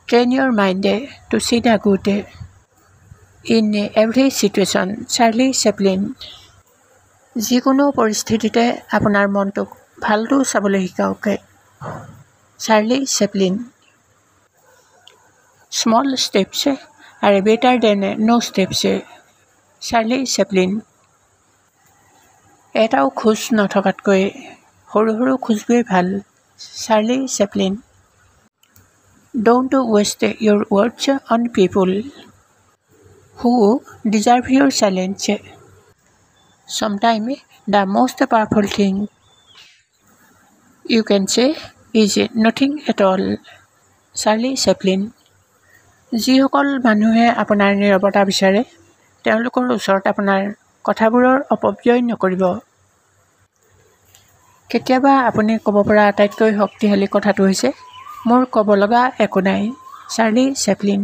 Train your mind to see the good in every situation. Charlie Chaplin. যিকোনো পৰিস্থিতিতে আপোনাৰ মনটোক ভালটো চাবলৈ শিকাওক। Charlie Chaplin. Small steps are better than no steps. Charlie Chaplin. এটাও খোজ নথকাতকৈ সৰু সৰু খোজবোৰেই ভাল। Charlie Chaplin. Don't waste your words on people who deserve your silence. Sometimes the most powerful thing you can say is nothing at all. Charlie Chaplin. যিসকল মানুহে আপোনাৰ নীৰৱতা বিচাৰে তেওঁলোকৰ ওচৰত আপোনাৰ কথাবোৰৰ অপব্যয় নকৰিব। কেতিয়াবা আপুনি ক'ব পৰা আটাইতকৈ শক্তিশালী কথাটো হৈছে মোৰ ক'ব লগা একো নাই। Charlie Chaplin.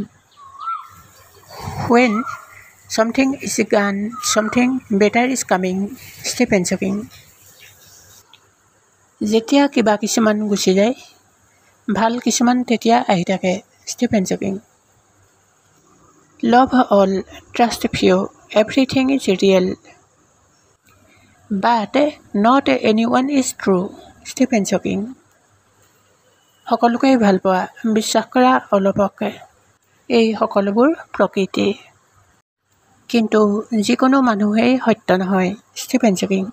When something is gone, something better is coming. Stephen Hawking. যেতিয়া কিবা কিছুমান গুচি যায় ভাল কিছুমান তেতিয়া আহি থাকে। Stephen Hawking. Love all, trust few, everything is real, but not anyone is true. Stephen Hawking. সকলোকেই ভাল পোৱা বিশ্বাস কৰা অলপক এই সকলোবোৰ প্ৰকৃতি কিন্তু যিকোনো মানুহেই সত্য নহয়। Stephen Hawking.